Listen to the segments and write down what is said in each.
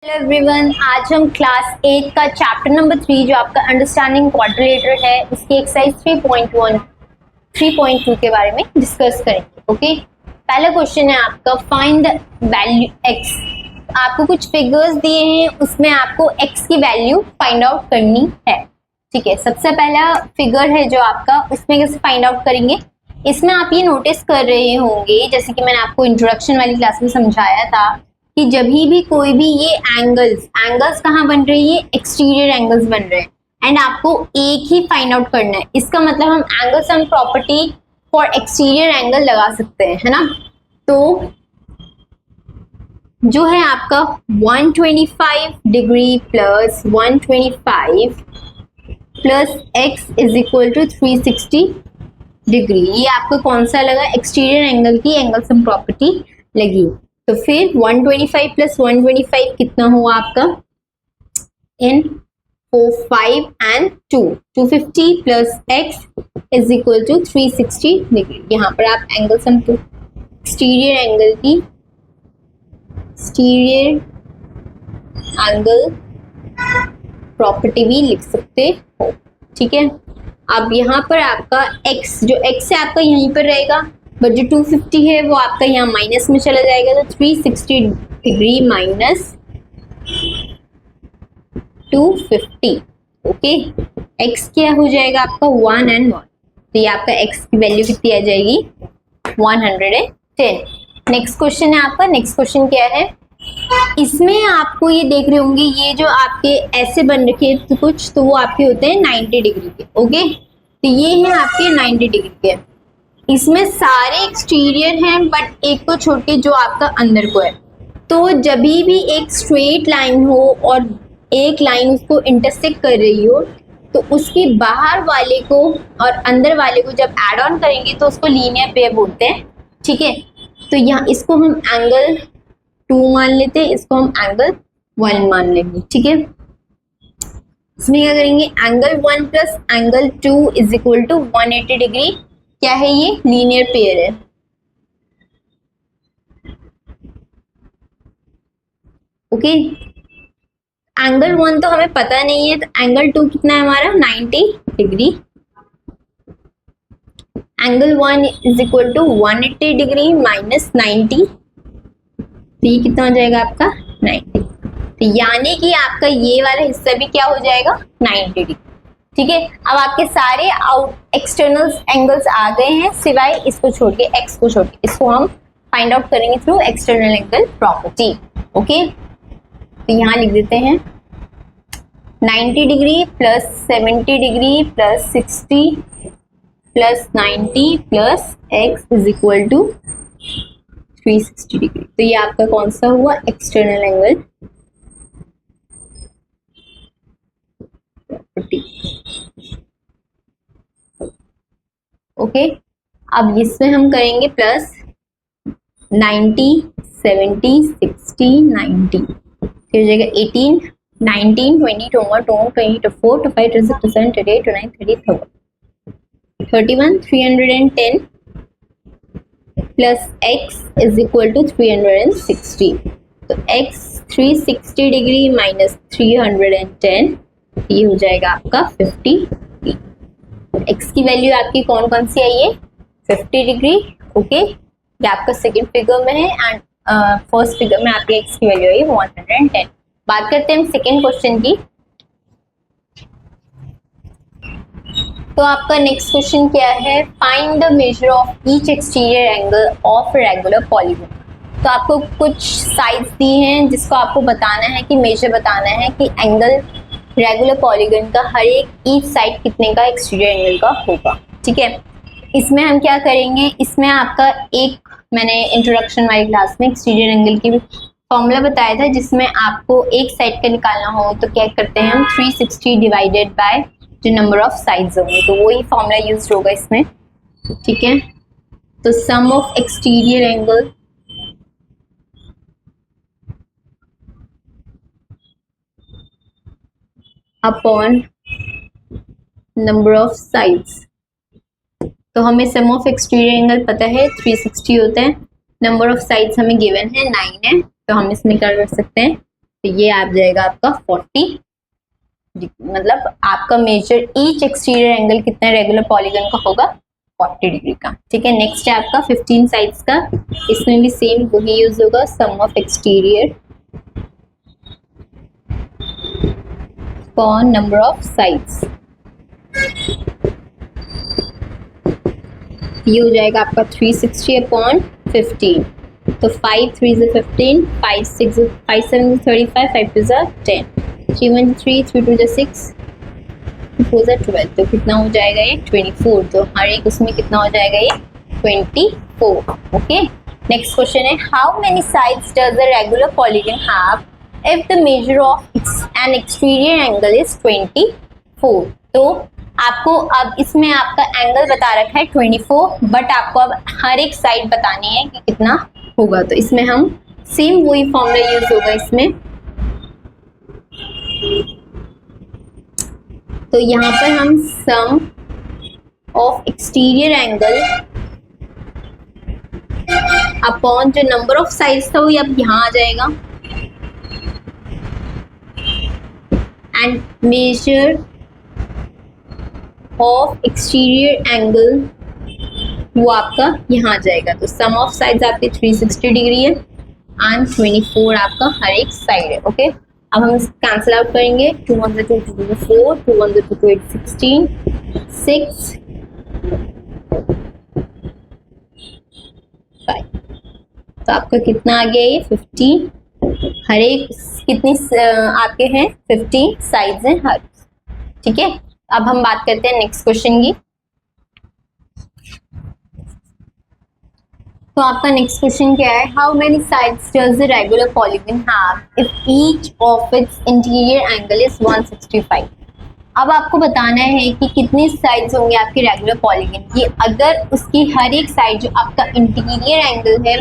Hello everyone, आज हम class 8 का चैप्टर नंबर 3 जो आपका अंडरस्टैंडिंग क्वाड्रिलेटरल है उसकी एक्सरसाइज 3.1 3.2 के बारे में डिस्कस करेंगे। ओके, पहला क्वेश्चन है आपका फाइंड द वैल्यू x। आपको कुछ फिगर्स दिए हैं, उसमें आपको x की वैल्यू फाइंड आउट करनी है। ठीक है, सबसे पहला फिगर है जो आपका, उसमें कैसे फाइंड आउट करेंगे। इसमें आप ये नोटिस कर रहे होंगे, जैसे कि मैंने आपको इंट्रोडक्शन वाली क्लास में समझाया था कि जब भी कोई भी ये एंगल्स कहाँ बन रही है, एक्सटीरियर एंगल्स बन रहे हैं एंड आपको एक ही फाइंड आउट करना है। इसका मतलब हम angle sum property for exterior angle लगा सकते हैं, है ना। तो जो है आपका 125 degree plus 125 plus x is equal to 360 degree, ये आपको कौन सा लगा, एक्सटीरियर एंगल की एंगल सम प्रॉपर्टी लगी। तो फिर 125 प्लस 125 कितना हुआ आपका, इन 4 5 and 2 250 plus x is equal to 360 degree. यहाँ पर आप एंगल सम एक्सटीरियर एंगल की एक्सटीरियर एंगल प्रॉपर्टी भी लिख सकते हो। ठीक है, अब यहाँ पर आपका x, जो x है आपका यहीं पर रहेगा, बट जो 250 है वो आपका यहाँ माइनस में चला जाएगा, तो 360 डिग्री माइनस 250। ओके, x क्या हो जाएगा आपका 1 and 1, तो ये आपका x की वैल्यू कितनी आ जाएगी 110। नेक्स्ट क्वेश्चन है आपका, नेक्स्ट क्वेश्चन क्या है, इसमें आपको ये देख रहे होंगे ये जो आपके ऐसे बन रखे तो कुछ, तो वो आपके होते हैं 90 डिग्री के। ओके, तो ये है आपके 90 डिग्री के, इसमें सारे एक्सटीरियर हैं बट एक को छोड़ के जो आपका अंदर को है। तो जब भी एक स्ट्रेट लाइन हो और एक लाइन उसको इंटरसेक्ट कर रही हो, तो उसके बाहर वाले को और अंदर वाले को जब ऐड ऑन करेंगे तो उसको लीनियर पेयर बोलते हैं। ठीक है, तो यहाँ इसको हम एंगल 2 मान लेते हैं, इसको हम एंगल 1 मान लेंगे। ठीक है, इसमें क्या करेंगे, angle 1 plus angle 2 is equal to 180 degree. क्या है ये, लीनियर पेयर है। ओके, एंगल 1 तो हमें पता नहीं है, तो एंगल 2 कितना है हमारा 90 degree. Angle 1 is equal to 180 degree minus 90, तो ये कितना हो जाएगा आपका 90। तो यानी कि आपका ये वाला हिस्सा भी क्या हो जाएगा 90 डिग्री। ठीक है, अब आपके सारे आउट एक्सटर्नल एंगल्स आ गए हैं सिवाय इसको छोड़ के, x को छोड़ के। इसको हम फाइंड आउट करेंगे through external angle property. Okay, तो यहाँ लिख देते हैं 90 degree plus 70 degree plus 60 plus 90 plus x is equal to 360 degree. तो ये आपका कौन सा हुआ, एक्सटर्नल एंगल प्रॉपर्टी। ओके, अब इसमें हम करेंगे प्लस 90 70 60 90, फिर हो जाएगा 18 19 20 21 22 24 25 26 27 28 29 30 31 310 plus x is equal to 360। तो x 360 डिग्री माइनस 310, ये हो जाएगा आपका 50। x की वैल्यू आपकी कौन कौन सी आई है, 50 डिग्री। ओके, ये आपका सेकंड फिगर में है एंड फर्स्ट फिगर में आपकी x की वैल्यू आई 110। बात करते हैं हम सेकंड क्वेश्चन की। तो आपका नेक्स्ट क्वेश्चन क्या है, find the measure of each exterior angle of regular polygon. तो आपको कुछ साइड्स दी हैं जिसको आपको बताना है कि मेजर बताना है कि एंगल रेगुलर पॉलीगन का हर एक ईच साइड कितने का एक्सटीरियर एंगल का होगा। ठीक है, इसमें हम क्या करेंगे, इसमें आपका एक मैंने इंट्रोडक्शन वाली क्लास में एक्सटीरियर एंगल की फॉर्मूला बताया था, जिसमें आपको एक साइड का निकालना हो तो क्या करते हैं हम 360 डिवाइडेड बाय जो नंबर ऑफ साइड्स होंगे, तो वही फॉर्मूला यूज होगा इसमें। ठीक है, तो sum of exterior angle upon number of sides. तो हमें सम ऑफ एक्सटीरियर एंगल पता है 360 होता है, नंबर ऑफ साइड्स हमें गिवन है 9 है, तो हम इसमें क्या कर सकते हैं तो ये आ जाएगा आपका 40, मतलब आपका मेजर ईच एक्सटीरियर एंगल कितना रेगुलर पॉलीगन का होगा, 40 डिग्री का। ठीक है, नेक्स्ट है आपका 15 साइड्स का। इसमें भी सेम वही यूज होगा, sum of exterior for number of sides. ये हो जाएगा आपका 360 अपॉन 15। तो 5 3 is 15, 5 6 5 7 is 35, 5 2 is 10, 3 1 is 3, 3 2 is 6, 4 is 12। तो कितना हो जाएगा ये 24। तो हर एक उसमें कितना हो जाएगा ये 24। ओके, नेक्स्ट क्वेश्चन है how many sides does a regular polygon have if the measure of N exterior angle is 24। तो आपको अब इसमें आपका एंगल बता रखा है 24, बट आपको अब हर एक साइड बतानी है कि कितना होगा। तो इसमें हम सेम वही फॉर्मूला यूज होगा इसमें। तो यहाँ पर हम सम ऑफ एक्सटीरियर एंगल अपॉन जो नंबर ऑफ साइड्स था वो अब यहाँ आ जाएगा, and measure of exterior angle वो आपका यहाँ आ जाएगा। तो सम ऑफ साइड्स आपके 360 डिग्री है एंड 24 आपका हर एक साइड है। ओके, अब हम कैंसिल आउट करेंगे। 2 1 2 2 2 4, 2 1 2 2 8 16, 6 5। तो आपका कितना आ गया ये 50। हर एक कितनी आपके हैं 50 साइड्स हैं हर। ठीक है, अब हम बात करते हैं नेक्स्ट क्वेश्चन की। तो आपका नेक्स्ट क्वेश्चन क्या है, how many sides does a regular polygon have if each of its interior angle is 165। अब आपको बताना है कि कितनी साइड्स होंगे आपके रेगुलर पॉलीगन की अगर उसकी हर एक साइड जो आपका इंटीरियर एंगल है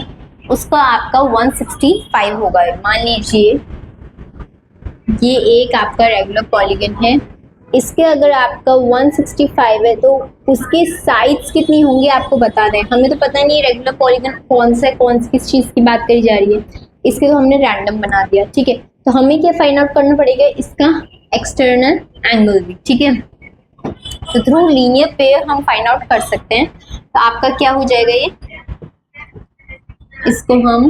उसका आपका 165 होगा। मान लीजिए ये एक आपका रेगुलर पॉलीगन है, इसके अगर आपका 165 है तो उसके साइड्स कितनी होंगी आपको बता दें। हमें तो पता नहीं रेगुलर पॉलीगन कौन सा किस चीज़ की बात करी जा रही है, इसके तो हमने रैंडम बना दिया। ठीक है, तो हमें क्या फाइंड आउट करना पड़ेगा, इसका एक्सटर्नल एंगल भी। ठीक है, तो थ्रू लीनियर पेयर हम फाइंड आउट कर सकते हैं। तो आपका क्या हो जाएगा ये, इसको हम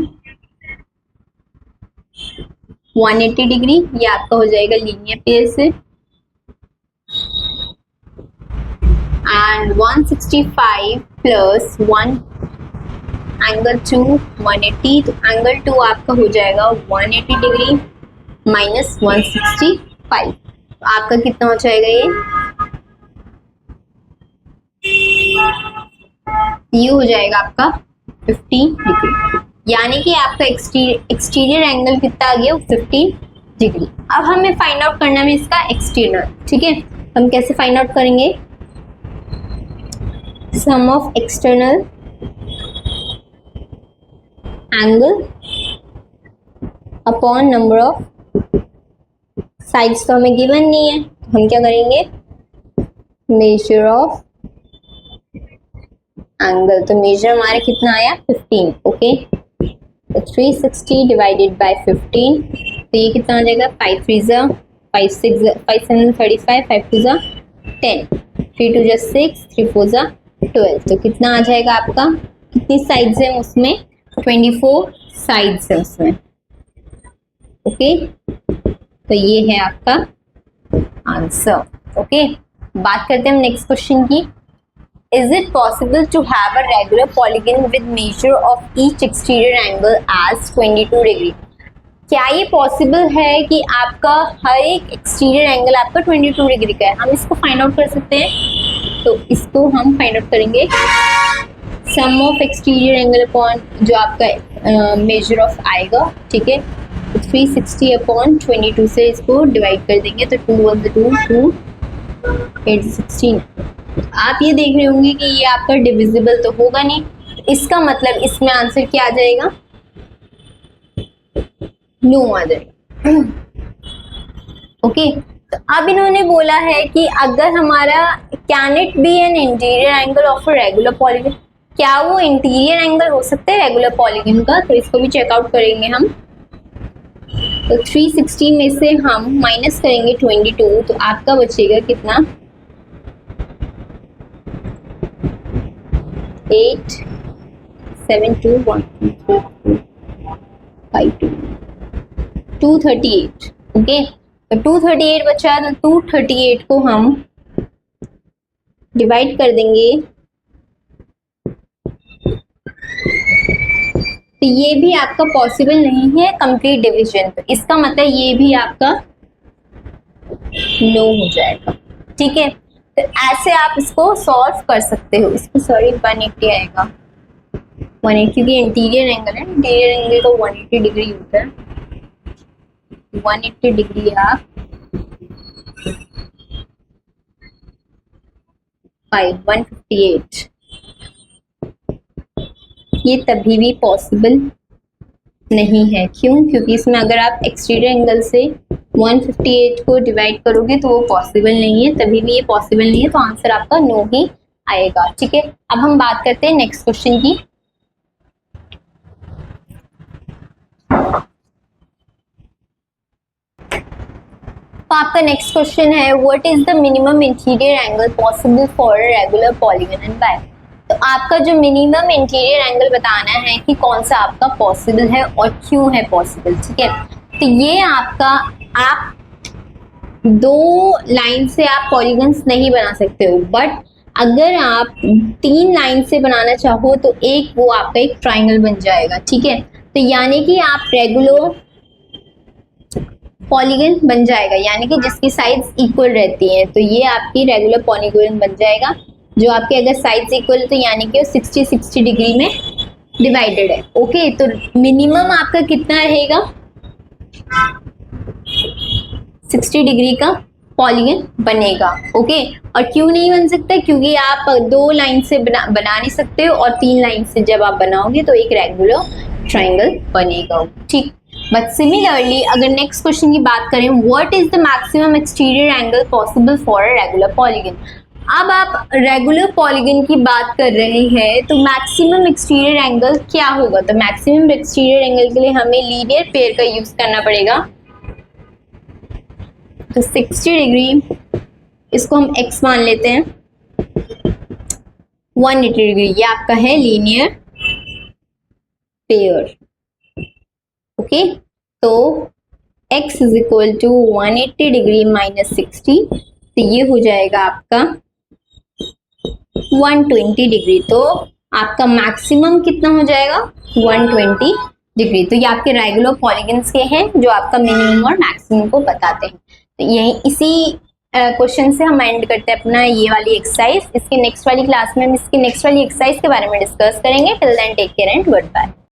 180 डिग्री, ये आपका हो जाएगा लीनियर पेयर से, एंड 165 प्लस 1 एंगल 2 180। तो एंगल 2 आपका हो जाएगा 180 डिग्री माइनस 165। तो आपका कितना हो जाएगा ये हो जाएगा आपका 15 डिग्री, यानी कि आपका एक्सटीरियर एंगल कितना आ गया 15 डिग्री। अब हमें फाइंड आउट करना है इसका एक्सटर्नल। ठीक है, हम कैसे फाइंड आउट करेंगे, sum of external angle upon number of sides. तो हमें गिवन नहीं है, हम क्या करेंगे, मेजर ऑफ एंगल। तो मेजर हमारा कितना आया 15। ओके, तो 360 डिवाइडेड बाय 15, तो ये कितना आ जाएगा 5 3 जा 5 6 5 7 35, 5 2 जा 10, 3 2 जा 6, 3 4 जा 12। तो कितना आ जाएगा आपका, कितनी साइड्स हैं उसमें 24 साइड्स है उसमें। ओके, तो ये है आपका आंसर। ओके, बात करते हैं हम नेक्स्ट क्वेश्चन की। Is it possible to have a regular polygon with measure of each exterior angle as 22 degree? क्या ये पॉसिबल है कि आपका हर एक एक्सटीरियर एंगल आपका 22 डिग्री का है? हम इसको फाइंड आउट कर सकते हैं। तो इसको हम फाइंड आउट करेंगे sum of exterior angle upon जो आपका मेजर ऑफ आएगा। ठीक है, तो 360 अपॉन 22 से इसको डिवाइड कर देंगे, तो 2 1 2 2 8 16। आप ये देख रहे होंगे कि ये आपका डिविजिबल तो होगा नहीं, इसका मतलब इसमें आंसर क्या आ जाएगा, नो आ जाएगा। ओके, तो अब इन्होंने बोला है कि अगर हमारा can it be an interior angle of a regular polygon, क्या वो इंटीरियर एंगल हो सकता है रेगुलर पॉलीगन का? तो इसको भी चेकआउट करेंगे हम। तो 360 में से हम माइनस करेंगे 22, तो आपका बचेगा कितना, 8 7 2 1 2 3 5 2 238। ओके, तो 238 बचा, तो 238 को हम डिवाइड कर देंगे, तो ये भी आपका पॉसिबल नहीं है कंप्लीट डिवीजन, तो इसका मतलब ये भी आपका नो हो जाएगा। ठीक है, तो ऐसे आप इसको सॉल्व कर सकते हो। इसको सॉरी 180 आएगा, 180 क्योंकि इंटीरियर एंगल है, इंटीरियर एंगल का 180 डिग्री होता है, 180 डिग्री आप 158, ये तभी भी पॉसिबल नहीं है। क्यों? क्योंकि इसमें अगर आप एक्सटीरियर एंगल से 158 को डिवाइड करोगे तो वो पॉसिबल नहीं है, तभी भी ये पॉसिबल नहीं है, तो आंसर आपका नो ही आएगा। ठीक है, अब हम बात करते हैं नेक्स्ट क्वेश्चन की। तो आपका नेक्स्ट क्वेश्चन है, what is the minimum interior angle possible for a regular polygon and by. तो आपका जो मिनिमम इंटीरियर एंगल बताना है कि कौन सा आपका पॉसिबल है और क्यों है पॉसिबल। ठीक है, तो ये आपका, आप दो लाइन से आप पॉलीगन्स नहीं बना सकते हो, बट अगर आप 3 लाइन से बनाना चाहो तो एक वो आपका एक ट्राइंगल बन जाएगा। ठीक है, तो यानी कि आप रेगुलर पॉलीगन बन जाएगा, यानी कि जिसकी साइड्स इक्वल रहती हैं, तो ये आपकी रेगुलर पॉलीगन बन जाएगा, जो आपके अगर साइड्स इक्वल तो यानी कि 60 डिग्री में डिवाइडेड है। ओके, तो मिनिमम आपका कितना रहेगा, 60 डिग्री का पॉलीगन बनेगा। ओके, और क्यों नहीं बन सकता, क्योंकि आप 2 लाइन से बना नहीं सकते हो, और 3 लाइन से जब आप बनाओगे तो एक रेगुलर ट्राइंगल बनेगा। ठीक, बट सिमिलरली अगर नेक्स्ट क्वेश्चन की बात करें, what is the maximum exterior angle possible for a regular polygon. अब आप रेगुलर पॉलीगन की बात कर रहे हैं, तो मैक्सिमम एक्सटीरियर एंगल क्या होगा। तो मैक्सिमम एक्सटीरियर एंगल के लिए हमें लीनियर पेयर का यूज करना पड़ेगा। तो 60 डिग्री, इसको हम x मान लेते हैं, 180 डिग्री, ये आपका है लीनियर पेयर। ओके, तो x is equal to 180 degree minus 60, तो ये हो जाएगा आपका 120 डिग्री। तो आपका मैक्सिमम कितना हो जाएगा, 120 डिग्री। तो ये आपके रेगुलर पॉलीगन्स के हैं जो आपका मिनिमम और मैक्सिमम को बताते हैं। तो यही इसी क्वेश्चन से हम एंड करते हैं अपना ये वाली एक्सरसाइज। इसकी नेक्स्ट वाली क्लास में हम इसकी नेक्स्ट वाली एक्सरसाइज के बारे में डिस्कस करेंगे। Till then take care and good bye.